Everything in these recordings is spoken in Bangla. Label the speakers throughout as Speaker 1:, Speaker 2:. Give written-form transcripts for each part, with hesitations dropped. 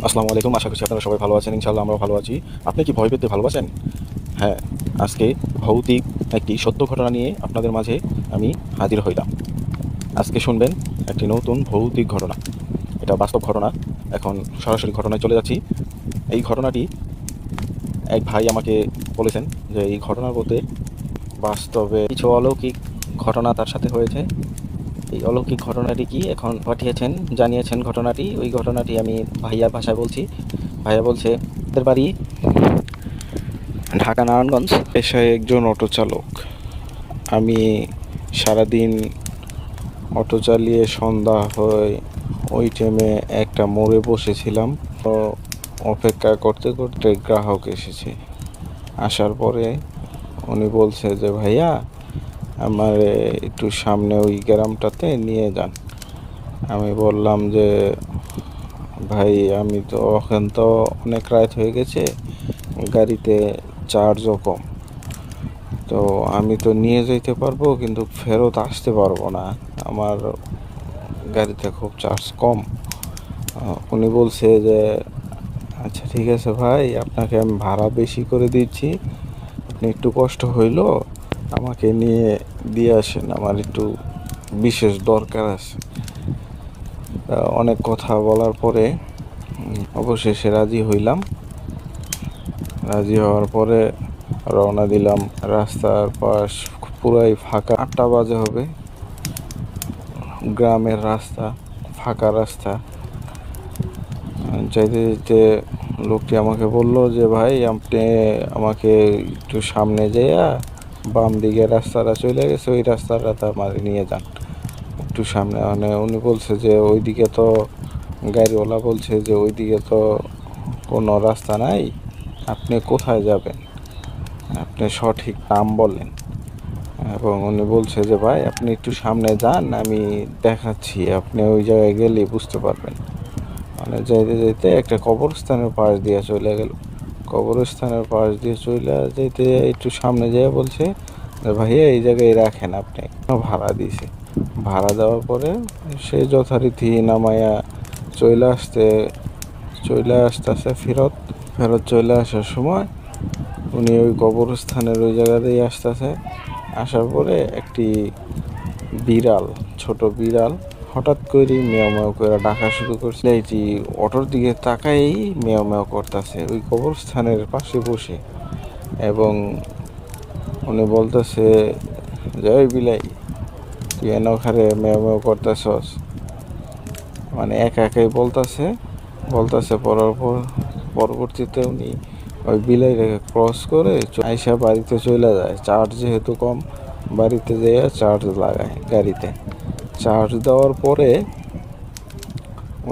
Speaker 1: আসসালামু আলাইকুম। আশা করছি আপনারা সবাই ভালো আছেন। ইনশাআল্লাহ আমরাও ভালো আছি। আপনি কি ভয় পেতে ভালোবাসেন? হ্যাঁ, আজকে ভৌতিক একটি সত্য ঘটনা নিয়ে আপনাদের মাঝে আমি হাজির হইলাম। আজকে শুনবেন একটি নতুন ভৌতিক ঘটনা। এটা বাস্তব ঘটনা। এখন সরাসরি ঘটনায় চলে যাচ্ছি। এই ঘটনাটি এক ভাই আমাকে বলেছেন যে এই ঘটনার বলতে বাস্তবে কিছু অলৌকিক ঘটনা তার সাথে হয়েছে। এই অলৌকিক ঘটনাটি কি এখন পাঠিয়েছেন, জানিয়েছেন ঘটনাটি। ওই ঘটনাটি আমি ভাইয়ার ভাষায় বলছি। ভাইয়া বলছে, "আমাদের বাড়ি ঢাকা নারায়ণগঞ্জ। পেশায় একজন অটো চালক। আমি সারাদিন অটো চালিয়ে সন্ধ্যা হয় ওই টাইমে একটা মোড়ে বসেছিলাম। তো অপেক্ষা করতে করতে গ্রাহক এসেছে। আসার পরে উনি বলছে যে, ভাইয়া আমার একটু সামনে ওই গ্রামটাতে নিয়ে যান। আমি বললাম যে, ভাই আমি তো এখন তো অনেক রাত হয়ে গেছে, গাড়িতে চার্জও কম, তো আমি তো নিয়ে যেতে পারবো কিন্তু ফেরত আসতে পারবো না, আমার গাড়িতে খুব চার্জ কম। উনি বলছে যে, আচ্ছা ঠিক আছে ভাই, আপনাকে আমি ভাড়া বেশি করে দিচ্ছি, আপনি একটু কষ্ট হইলো আমাকে নিয়ে দিয়ে আসেন, আমার একটু বিশেষ দরকার আছে। অনেক কথা বলার পরে অবশেষে রাজি হইলাম। রাজি হওয়ার পরে রওনা দিলাম। রাস্তার পাশ পুরাই ফাঁকা। 8টা বাজে হবে। গ্রামের রাস্তা, ফাঁকা রাস্তা। যাইতে যেতে লোকটি আমাকে বলল যে, ভাই আপনি আমাকে একটু সামনে যেয়া বাম দিকে রাস্তাটা চলে গেছে, ওই রাস্তাটাতে আমার নিয়ে যান একটু সামনে। মানে উনি বলছে যে ওইদিকে তো, গাড়িওয়ালা বলছে যে ওইদিকে তো কোনো রাস্তা নাই, আপনি কোথায় যাবেন, আপনি সঠিক নাম বলেন। এবং উনি বলছে যে, ভাই আপনি একটু সামনে যান, আমি দেখাচ্ছি, আপনি ওই জায়গায় গেলেই বুঝতে পারবেন। মানে যাইতে যাইতে একটা কবরস্থানের পাশ দিয়ে চলে গেল। কবরস্থানের পাশ দিয়ে চলে যেতে একটু সামনে যেয়ে বলছে যে, ভাইয়া এই জায়গায় রাখেন, আপনি ভাড়া দিয়েছে। ভাড়া দেওয়ার পরে সে যথারীতি নামায়া চলে আসতেছে। ফেরত ফেরত চলে আসার সময় উনি ওই কবরস্থানের ওই জায়গাতেই আসতেছে। আসার পরে একটি বিড়াল, ছোট বিড়াল হঠাৎ করেই মেও মেও করে ডাকা শুরু করছে। এইটি অটোর দিকে তাকাই মেও মেও করতেছে ওই কবরস্থানের পাশে বসে। এবং উনি বলতেছে যে, ওই বিলাই, তুই এন ওখানে মেও মেও করতেছস। মানে একা একাই বলতেছে পরবর্তীতে উনি ওই বিলাইটাকে ক্রস করে আইসা বাড়িতে চলে যায়। চার্জ যেহেতু কম, বাড়িতে যেয়ে চার্জ লাগায় গাড়িতে। চার্জ দেওয়ার পরে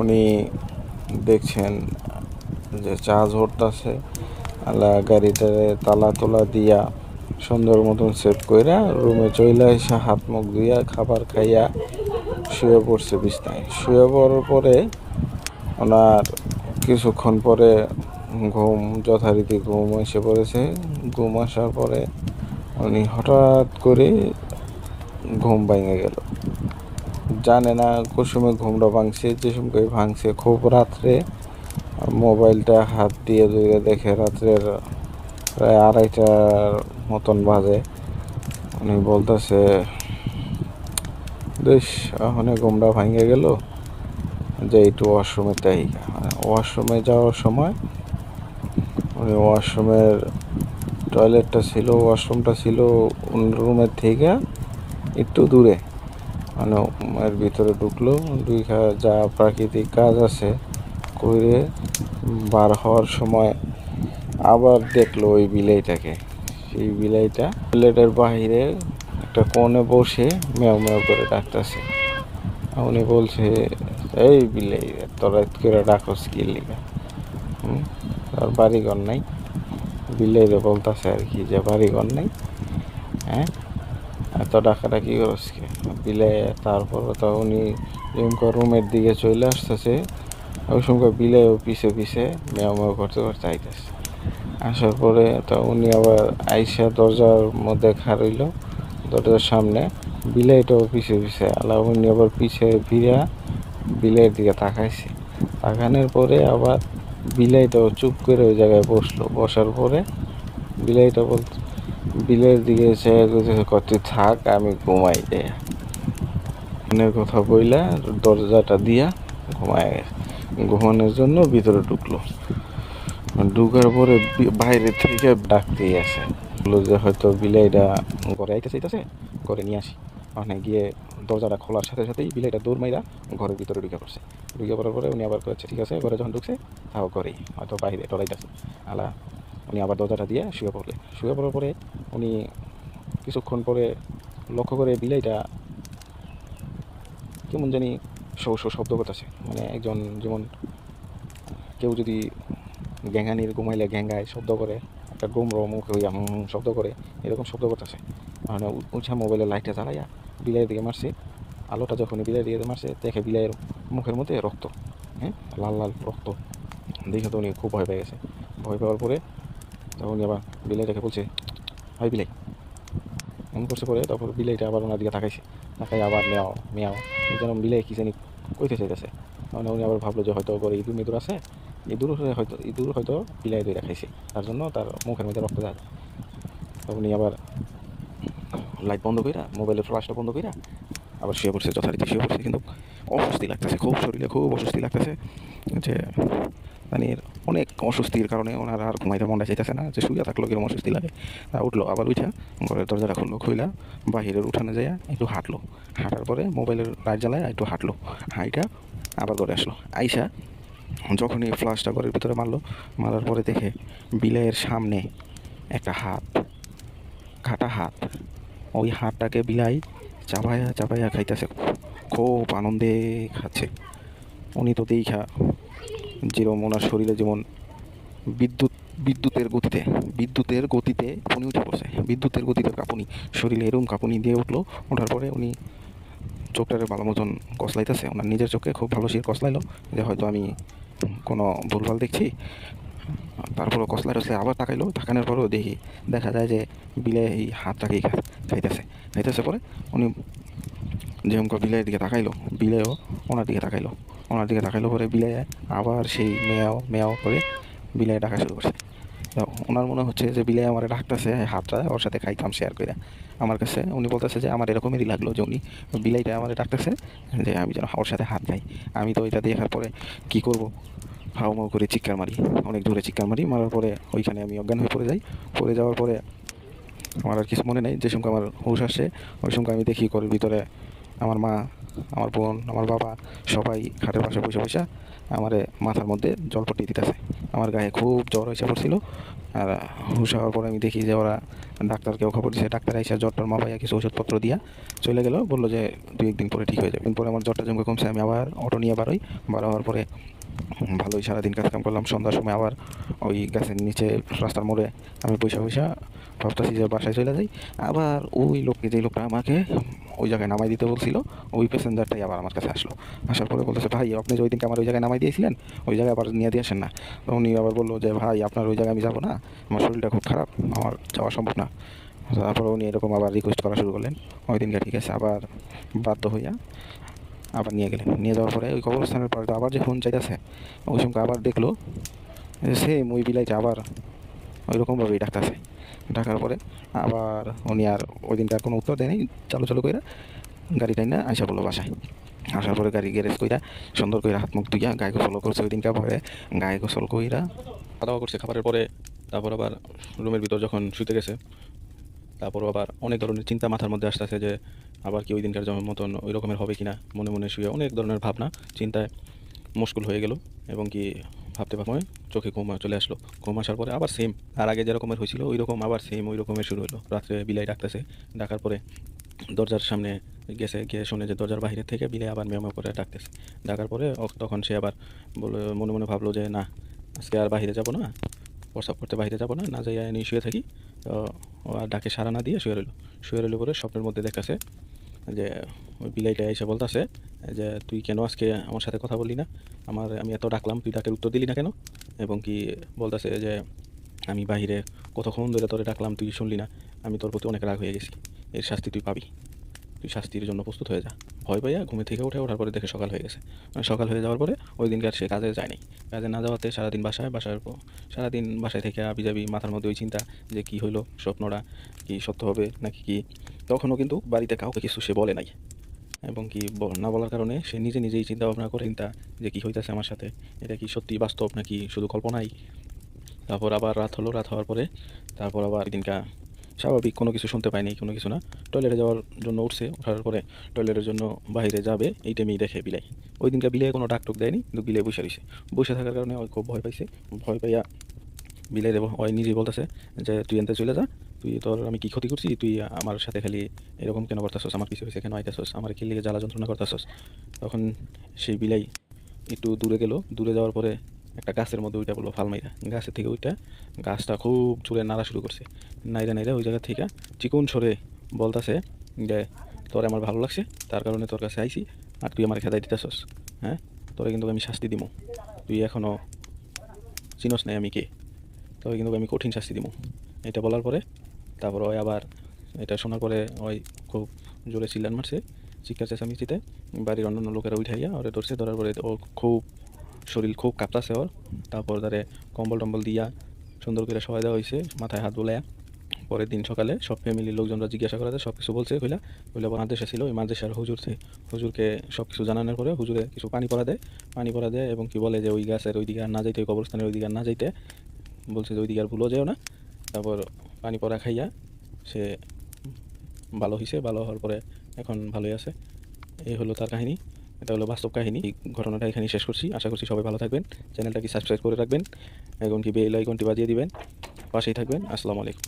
Speaker 1: উনি দেখছেন যে চার্জ হতেছে, গাড়িটারে তালা তোলা দিয়া সুন্দর মতন সেট কইরা রুমে চলে এসে হাত মুখ দিয়া খাবার খাইয়া শুয়ে পড়ছে বিছনায়। শুয়ে পড়ার পরে ওনার কিছুক্ষণ পরে যথারীতি ঘুম এসে পড়েছে। ঘুম আসার পরে উনি হঠাৎ করে ঘুম ভেঙে গেল। জানে না কুসুমে ঘুমটা ভাঙছে, যে সময় ভাঙছে খুব রাত্রে। মোবাইলটা হাত দিয়ে ধরে দেখে রাত্রের প্রায় 2:30টার মতন বাজে। উনি বলতেছে, বেশ ওখানে ঘুমটা ভাঙে গেল, যে একটু ওয়াশরুমে তাই। ওয়াশরুমে যাওয়ার সময় উনি ওয়াশরুমের ওয়াশরুমটা ছিল রুমের থেকে একটু দূরে। মানে এর ভিতরে ঢুকলো, যা প্রাকৃতিক কাজ আছে করে বার হওয়ার সময় আবার দেখলো ওই বিলাইটাকে। সেই বিলাইটা টয়লেটের বাহিরে একটা কোণে বসে মেও মেও করে ডাকতেছে। উনি বলছে, এই বিলাই, তোরা করে ডাকস কি লিগা? তোর বাড়িঘর নাই? বিলেইরে বলতেছে আর কি, যে বাড়িঘর নাই, হ্যাঁ এত ডাকাডাকি করস কে বিলে। তারপর তো উনি রুমের দিকে চলে আসতেছে, ওই সময় বিলেও পিছে পিছে মেও মেও করতে করতে আইতেছে। আসার পরে তো উনি আবার আইসা দরজার মধ্যে খাড়ইল, দরজার সামনে। বিলাইটাও পিছে পিছে উনি আবার পিছে ফিরা বিলের দিকে তাকাইছে। তাকানোর পরে আবার বিলাইটাও চুপ করে ওই জায়গায় বসলো। বসার পরে বিলাইটা বিলের দিকে সে করতে থাক, আমি ঘুমাই দে ফোনের কথা বইলা দরজাটা দিয়া ঘুমায় গেছে। ঘুমানোর জন্য ভিতরে ঢুকলো। ঢুকার পরে বাইরে থেকে ডাকতেই আসে, বললো যে হয়তো বিলাইটা ঘরে আইতেছে ঘরে নিয়ে আসি। ওখানে গিয়ে দরজাটা খোলার সাথে সাথেই বিলাইটা দৌড় মাইরা ঘরের ভিতরে ঢুকে পড়ছে। ঢুকে পড়ার পরে উনি আবার করছে ঠিক আছে, ঘরে যখন ঢুকছে তাও করেই হয়তো বাইরে টলাইতেছে আলা। উনি আবার দরজাটা দিয়ে শুয়ে পড়লেন। শুয়ে পড়ার পরে উনি কিছুক্ষণ পরে লক্ষ্য করে বিলাইটা কেমন জানি শো শো শব্দ করতেছে, মানে একজন যেমন কেউ যদি গ্যাঙ্গানির ঘুমাইলে গ্যাঙ্গায় শব্দ করে, একটা গুমরো মুখ হইয়া শব্দ করে, এরকম শব্দ করতেছে। মানে উঠা মোবাইলের লাইটটা জ্বালাইয়া বিলাইয়ের দিকে মারছে। আলোটা যখনই বিলাইয়ের দিকে মারছে দেখে বিলাইয়ের মুখের মধ্যে রক্ত, হ্যাঁ, লাল লাল রক্ত। দেখে তো উনি খুব ভয় পেয়ে গেছে। ভয় পাওয়ার পরে তখন উনি আবার বিলাইটাকে বলছে হাই বিলাই, এমন করছে। পরে তারপর বিলাইটা আবার ওনার দিকে তাকাইছে, তাকাই আবার মেয়াও মেয়াও, যেন বিলাই কি জানি কইতে চাইতেছে। মানে উনি আবার ভাবলো যে হয়তো ঘরে ইঁদুর মিদুর আছে, ইঁদুর হয়তো বিলাই দই খাইছে, তার জন্য তার মুখের মধ্যে রক্ত যায়। তো উনি আবার লাইট বন্ধ কইরা মোবাইলের ফ্ল্যাশটা বন্ধ কইরা আবার শুয়ে পড়ছে, যথারীতি শুয়ে পড়ছে। কিন্তু অস্বস্তি লাগতেছে, খুব শরীরে খুব অস্বস্তি লাগতেছে। যে মানে অনেক অস্বস্তির কারণে ওনার আর ঘুমাইতে মনটা চাইতেছে না, যে শুয়ে থাকলো কিরকম অস্বস্তি লাগে। উঠলো আবার উঠা ঘরের দরজাটা খুইলা বাহিরের উঠানে যায় একটু হাঁটলো। হাঁটার পরে মোবাইলের লাইট জ্বালায় একটু হাঁটলো। হাইটা আবার ঘরে আসলো। আইসা যখনই ফ্লাশটা ঘরের ভিতরে মারার পরে দেখে বিলাইয়ের সামনে একটা হাত, কাটা হাত। ওই হাতটাকে বিলাই চাপাইয়া চাপাইয়া খাইতেছে, খুব আনন্দে খাচ্ছে। উনি তো দেখা যেরকম ওনার শরীরে যেমন বিদ্যুৎ বিদ্যুতের গতিতে উনি উঠে পড়ছে, বিদ্যুতের গতিতে কাঁপুনি, শরীরে এরকম কাঁপুনি দিয়ে উঠলো। ওঠার পরে উনি চোখটারে ভালো মতন কসলাইতেছে, ওনার নিজের চোখে খুব ভালো সে কসলাইলো যে হয়তো আমি কোনো ভুলভাল দেখছি। তারপরও কসলা টসলা আবার তাকাইলো, তাকানোর পরেও দেখা যায় যে বিলে এই হাতটাকেই খাইতেছে। পরে উনি যেরকম বিলের দিকে তাকাইলো, বিলেও ওনার দিকে তাকাইলো পরে বিলে আবার সেই মেয়াও মেয়াও করে বিলে ডাকা শুরু করছে। ওনার মনে হচ্ছে যে বিলে আমার ডাকতেছে, হাতটা ওর সাথে খাইতাম শেয়ার করে। আমার কাছে উনি বলতেছে যে আমার এরকমই লাগলো যে উনি বিলাইটা আমার ডাকতেছে যে আমি যেন ওর সাথে হাত খাই। আমি তো এটা দেখার পরে কি করব, হাউ মাউ করে চিৎকার মারি, অনেক দূরে চিৎকার মারার পরে ওইখানে আমি অজ্ঞান হয়ে পড়ে যাই। পড়ে যাওয়ার পরে আমার আর কিছু মনে নেই। যে সময় আমার হুঁশ আসে ওই সময় আমি দেখি ঘরের ভিতরে আমার মা, আমার বোন, আমার বাবা সবাই খাটের পাশে বসে আমার মাথার মধ্যে জলপট্টি দিতেছে। আমার গায়ে খুব জ্বর হয়েছে পড়ছিল। আর হুঁশ হওয়ার পরে আমি দেখি যে ওরা ডাক্তারকেও খবর দিয়েছে, ডাক্তার এসে জ্বরটার মাপাইয়া কিছু ওষুধপত্র দিয়া চলে গেল, বললো যে 2-1 দিন পরে ঠিক হয়ে যাবে। পরে আমার জ্বরটা যেমন কমছে আমি আবার অটো নিয়ে বার হওয়ার পরে ভালোই সারাদিন কাজকাম করলাম। সন্ধ্যার সময় আবার ওই গাছের নিচে রাস্তার মোড়ে আমি পয়সা ভাবতেছি যে বাসায় চলে যাই। আবার ওই লোকটা আমাকে ওই জায়গায় নামাই দিতে বলছিল, ওই প্যাসেঞ্জারটাই আবার আমার কাছে আসার পরে বলতেছে ভাই আপনি যে ওই দিনকে আমার ওই জায়গায় নামাই দিয়েছিলেন ওই জায়গায় আবার নিয়ে দিয়ে আসেন না। তো উনি আবার বললো যে ভাই আপনার ওই জায়গায় আমি যাবো না, আমার শরীরটা খুব খারাপ, আমার যাওয়া সম্ভব না। তারপরে উনি এরকম আবার রিকোয়েস্ট করা শুরু করলেন। ওই দিনকে ঠিক আছে আবার বাধ্য হইয়া আবার নিয়ে গেলেন। নিয়ে যাওয়ার পরে ওই কবরস্থানের পরে আবার যখন চাইতেছে ওই সময় আবার দেখলো সেম ওই বিলাইটা আবার ওই রকমভাবেই ডাকতেছে। ডাকার পরে আবার উনি আর ওই দিনটা কোনো উত্তর দেয়নি, চালু করে গাড়ি টাইনা আইসা বললো বাসায়। আসার পরে গাড়ি গ্যারেজ কইরা সুন্দর করে হাত মুখ ধুইয়া গায়ে গোসল করছে। ওই দিনকার পরে গায়ে গোসল কইরা খাওয়া দাওয়া করছে। খাবারের পরে তারপর আবার রুমের ভিতর যখন শুতে গেছে, তারপর আবার অনেক ধরনের চিন্তা মাথার মধ্যে আসতেছে যে আবার কি ওই দিনকার মতন ওই রকমের হবে কিনা। মনে মনে শুয়ে অনেক ধরনের ভাবনা চিন্তায় মুশকুল হয়ে গেল এবং কি ভাবতে চোখে ঘুম চলে আসলো। ঘুম আসার পরে আবার সেম আর আগে যে রকমের হয়েছিল ওই রকম আবার সেম ওই রকমের শুরু হলো। রাত্রে বিলাই ডাকতেছে, ডাকার পরে দরজার সামনে গিয়ে শুনে যে দরজার বাইরে থেকে বিলাই আবার মেমো করে ডাকতেছে। ডাকার পরে তখন সে আবার মনে মনে ভাবলো যে না আজকে আর বাইরে যাব না, প্রস্রাব করতে বাইরে যাব না, যাই নিয়ে শুয়ে থাকি। তো ও আর ডাকে সাড়া না দিয়ে শুয়ে রইল পরে স্বপ্নের মধ্যে দেখতেছে যে ওই বিলাইটা এসে বলতেছে যে তুই কেন আজকে আমার সাথে কথা বললি না, আমি এত ডাকলাম তুই ডাকের উত্তর দিলি না কেন, এবং কি বলতেছে যে আমি বাহিরে কতক্ষণ ধরে তোরে ডাকলাম তুই শুনলি না, আমি তোর প্রতি অনেক রাগ হয়ে গেছি, এর শাস্তি তুই পাবি।
Speaker 2: তুই শাস্তির জন্য প্রস্তুত হয়ে যা। ভয় পাইয়া ঘুমে থেকে ওঠার পরে দেখে সকাল হয়ে গেছে। মানে সকাল হয়ে যাওয়ার পরে ওই দিনকে আর সে কাজে যায়নি। কাজে না যাওয়াতে সারাদিন সারাদিন বাসায় থেকে আবিজাবি মাথার মধ্যে ওই চিন্তা যে কী হইলো, স্বপ্নটা কি সত্য হবে নাকি কি। তখনও কিন্তু বাড়িতে কাউকে কিছু সে বলে নাই, এবং কি না বলার কারণে সে নিজেই চিন্তা ভাবনা করে চিন্তা যে কী হইতেছে আমার সাথে, এটা কি সত্যি বাস্তব নাকি শুধু কল্পনাই। তারপর আবার রাত হলো, রাত হওয়ার পরে তারপর আবার দিনকা স্বাভাবিক, কোনো কিছু শুনতে পায়নি, কোনো কিছু না। টয়লেটে যাওয়ার জন্য উঠছে, ওঠার পরে টয়লেটের জন্য বাইরে যাবে, এই টাইমেই দেখে বিলাই। ওই দিনকা বিলাই কোনো ডাক টুক দেয়নি, কিন্তু বিলাই বসে রয়েছে। বসে থাকার কারণে ওই খুব ভয় পাইছে। ভয় পাইয়া বিলাই দেবো ওই নিজেই বলতেছে যে তুই এনতে চলে যা, তুই তোর আমি কি ক্ষতি করছি, তুই আমার সাথে খালি এরকম কেন করতেছস, আমার পিছিয়ে পিছিয়ে কেন আইতেছস, আমার কি লিগে জ্বালা যন্ত্রণা করতেছস। তখন সেই বিলাই একটু দূরে গেল, দূরে যাওয়ার পরে একটা গাছের মধ্যে ওইটা বললো ফাল মাইরা, গাছের থেকে ওইটা গাছটা খুব জোরে নাড়া শুরু করছে। নাইরা নাইরা ওই জায়গা থেকে চিকন সরে বলতাছে যে তোর আমার ভালো লাগছে, তার কারণে তোর কাছে আইছি, আর তুই আমার খেদাই দিতেছস। হ্যাঁ, তোরে কিন্তু আমি শাস্তি দিব, তুই এখনও চিনস নাই আমি কে, তবে কিন্তু আমি কঠিন শাস্তি দিব। এটা বলার পরে তারপর ওই আবার এটা শোনার পরে ওই খুব জোরে চিল্লান মারছে, চিৎকার চেঁচামেচিতে বাড়ির অন্যান্য লোকেরা উঠাইয়া ওরে ধরছে। ধরার পরে ও খুব শরীর খুব কাঁপতাছে ওর। তারপর তারে কম্বল টম্বল দিয়া সুন্দর করে সবাই দেওয়া হয়েছে, মাথায় হাত বোলাইয়া। পরের দিন সকালে সব ফ্যামিলির লোকজনরা জিজ্ঞাসা করা যায়, সব কিছু বলছে কইলা কইলা মাদ্রাসা ছিল, ওই মাদ্রাসার হুজুরকে সব কিছু জানানোর পরে হুজুরে কিছু পানি পড়া দেয় এবং কি বলে যে ওই গাছের ওই দিকে আর না যাইতে, ওই কবরস্থানের ওই দিকে আর না যাইতে, বলছে যে ওই দিকে আর ভুলও যেও না। তারপর পানি পড়া খাইয়া সে ভালো হয়েছে, ভালো হওয়ার পরে এখন ভালোই আছে। এই হলো তার কাহিনী, এটা হলো বাস্তব কাহিনী। এই ঘটনাটা এখানেই শেষ করছি। আশা করছি সবাই ভালো থাকবেন, চ্যানেলটাকে সাবস্ক্রাইব করে রাখবেন, এখন কি বেল আইকনটি বাজিয়ে দিবেন, পাশেই থাকবেন। আসসালামু আলাইকুম।